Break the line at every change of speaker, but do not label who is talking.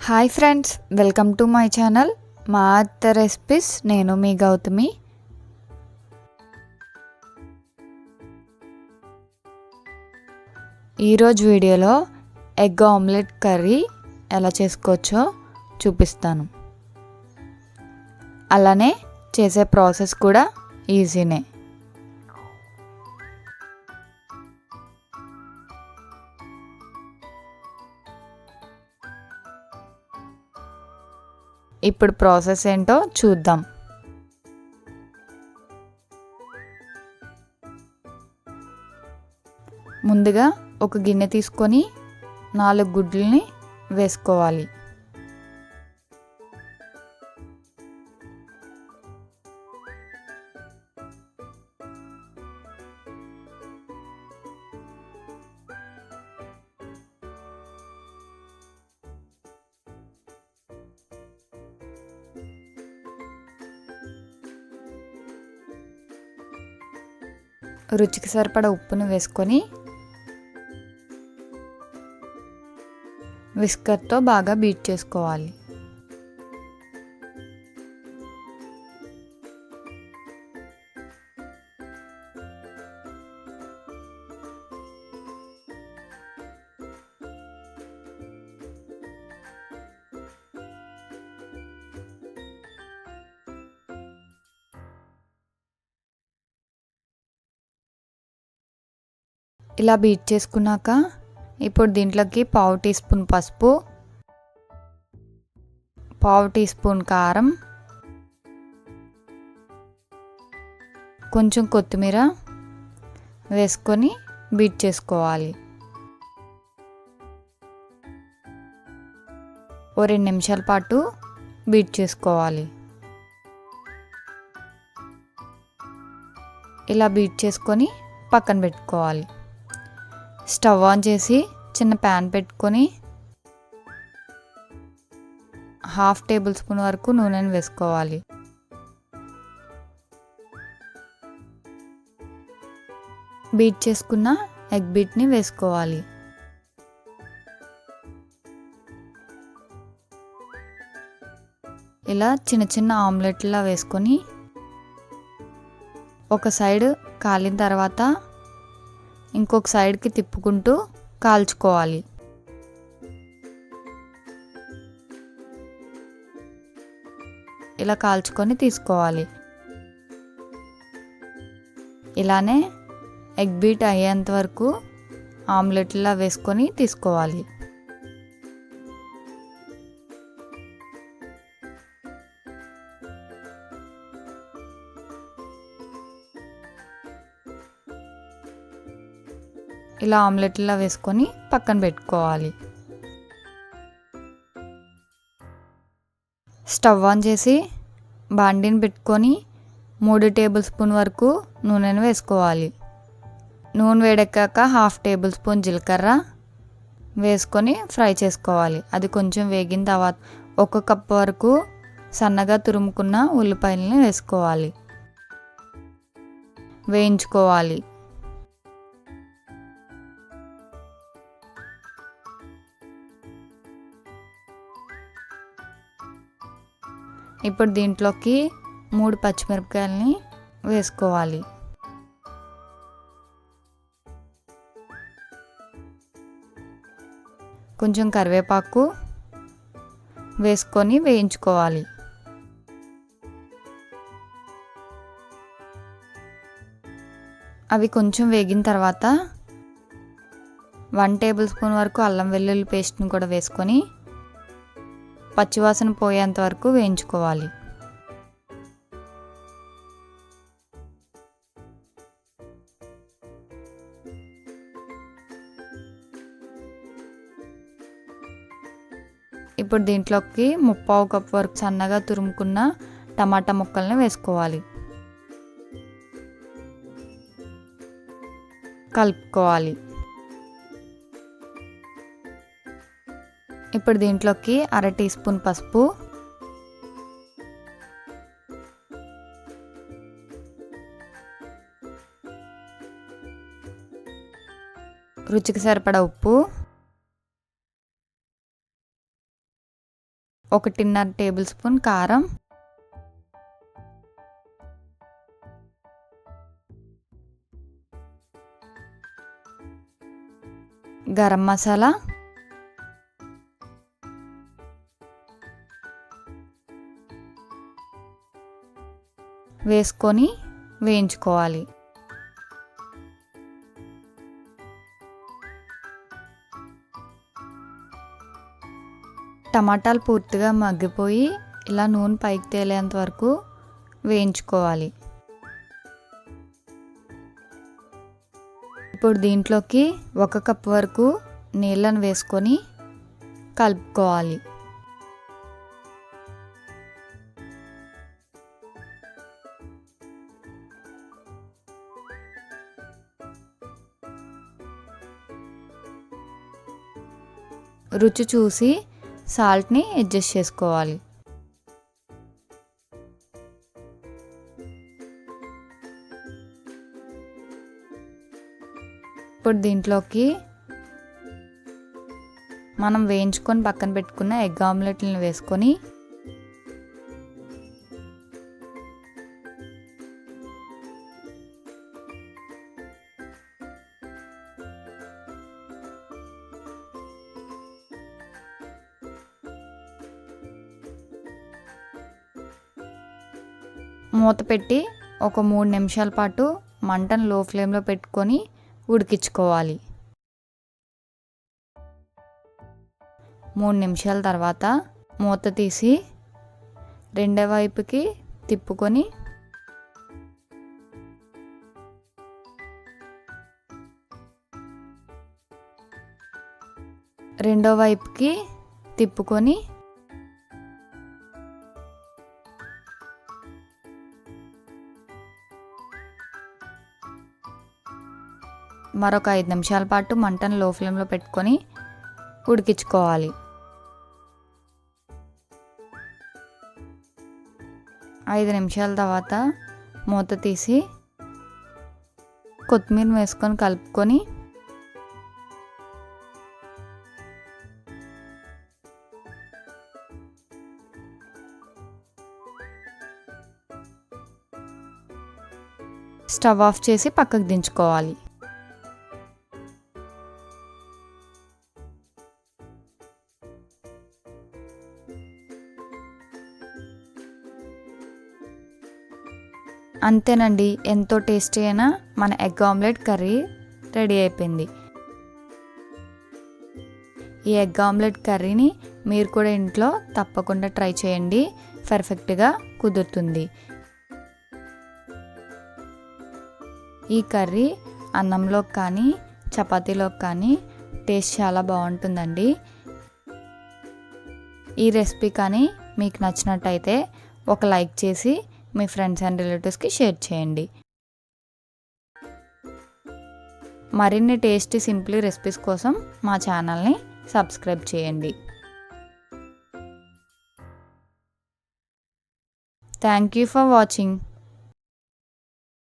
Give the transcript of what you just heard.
Hi friends, welcome to my channel మా అత్త recipes. నేను మీ గౌతమి. ఈరోజు వీడియోలో ఎగ్ ఆమ్లెట్ కర్రీ ఎలా చేసుకోవచ్చో చూపిస్తాను. అలానే చేసే ప్రాసెస్ కూడా ఈజీనే. ఇప్పుడు ప్రాసెస్ ఏంటో చూద్దాం. ముందుగా ఒక గిన్నె తీసుకొని 4 గుడ్లని వేసుకోవాలి. రుచికి సరిపడా ఉప్పును వేసుకొని విస్కర్తో బాగా బీట్ చేసుకోవాలి. ఇలా బీట్ చేసుకున్నాక ఇప్పుడు దీంట్లోకి 1/2 టీ స్పూన్ పసుపు, 1/2 టీ స్పూన్ కారం, కొంచెం కొత్తిమీర వేసుకొని బీట్ చేసుకోవాలి. ఓ 2 నిమిషాల పాటు బీట్ చేసుకోవాలి. ఇలా బీట్ చేసుకొని పక్కన పెట్టుకోవాలి. స్టవ్ ఆన్ చేసి చిన్న ప్యాన్ పెట్టుకొని 1/2 టేబుల్ స్పూన్ వరకు నూనెను వేసుకోవాలి. బీట్ చేసుకున్న ఎగ్ బీట్ని వేసుకోవాలి. ఇలా చిన్న చిన్న ఆమ్లెట్లా వేసుకొని ఒక సైడ్ కాలిన తర్వాత ఇంకొక సైడ్కి తిప్పుకుంటూ కాల్చుకోవాలి. ఇలా కాల్చుకొని తీసుకోవాలి. ఇలానే ఎగ్ బీట్ అయ్యేంత వరకు ఆమ్లెట్లా వేసుకొని తీసుకోవాలి. ఇలా ఆమ్లెట్లా వేసుకొని పక్కన పెట్టుకోవాలి. స్టవ్ ఆన్ చేసి బాండీని పెట్టుకొని 3 టేబుల్ స్పూన్ వరకు నూనెను వేసుకోవాలి. నూనె వేడెక్కాక 1/2 టేబుల్ స్పూన్ జీలకర్ర వేసుకొని ఫ్రై చేసుకోవాలి. అది కొంచెం వేగిన తర్వాత 1 కప్ వరకు సన్నగా తురుముకున్న ఉల్లిపాయలని వేసుకోవాలి. వేయించుకోవాలి. ఇప్పుడు దీంట్లోకి 3 పచ్చిమిరపకాయలని వేసుకోవాలి. కొంచెం కరివేపాకు వేసుకొని వేయించుకోవాలి. అవి కొంచెం వేగిన తర్వాత 1 టేబుల్ స్పూన్ వరకు అల్లం వెల్లుల్లి పేస్ట్ని కూడా వేసుకొని పచ్చివాసన పోయేంత వరకు వేయించుకోవాలి. ఇప్పుడు దీంట్లోకి 3/4 కప్ వరకు సన్నగా తురుముకున్న టమాటా ముక్కల్ని వేసుకోవాలి. కలుపుకోవాలి. ఇప్పుడు దీంట్లోకి 1/2 టీ స్పూన్ పసుపు, రుచికి సరిపడా ఉప్పు, 1.5 టేబుల్ స్పూన్ కారం, గరం మసాలా, వేసుకొని వేయించుకోవాలి. టమాటాలు పూర్తిగా మగ్గిపోయి ఇలా నూనె పైకి తేలేంత వరకు వేయించుకోవాలి. ఇప్పుడు దీంట్లోకి 1 కప్ వరకు నీళ్ళను వేసుకొని కలుపుకోవాలి. రుచి చూసి సాల్ట్ని అడ్జస్ట్ చేసుకోవాలి. ఇప్పుడు దీంట్లోకి మనం వేయించుకొని పక్కన పెట్టుకున్న ఎగ్ ఆమ్లెట్లను వేసుకొని మూత పెట్టి ఒక 3 నిమిషాల పాటు మంటను లో ఫ్లేమ్లో పెట్టుకొని ఉడికించుకోవాలి. 3 నిమిషాల తర్వాత మూత తీసి రెండో వైపుకి తిప్పుకొని రెండో వైపుకి తిప్పుకొని మరొక 5 నిమిషాల పాటు మంటను లో ఫ్లేమ్లో పెట్టుకొని ఉడికించుకోవాలి. 5 నిమిషాల తర్వాత మూత తీసి కొత్తిమీర వేసుకొని కలుపుకొని స్టవ్ ఆఫ్ చేసి పక్కకు దించుకోవాలి. అంతేనండి, ఎంతో టేస్టీ అయిన మన ఎగ్ ఆమ్లెట్ కర్రీ రెడీ అయిపోయింది. ఈ ఎగ్ ఆమ్లెట్ కర్రీని మీరు కూడా ఇంట్లో తప్పకుండా ట్రై చేయండి, పర్ఫెక్ట్గా కుదురుతుంది. ఈ కర్రీ అన్నంలోకి కానీ చపాతీలోకి కానీ టేస్ట్ చాలా బాగుంటుందండి. ఈ రెసిపీ కానీ మీకు నచ్చినట్టయితే ఒక లైక్ చేసి మీ ఫ్రెండ్స్ అండ్ రిలేటివ్స్కి షేర్ చేయండి. మరిన్ని టేస్టీ సింప్లీ రెసిపీస్ కోసం మా ఛానల్ని సబ్స్క్రైబ్ చేయండి. Thank you for watching.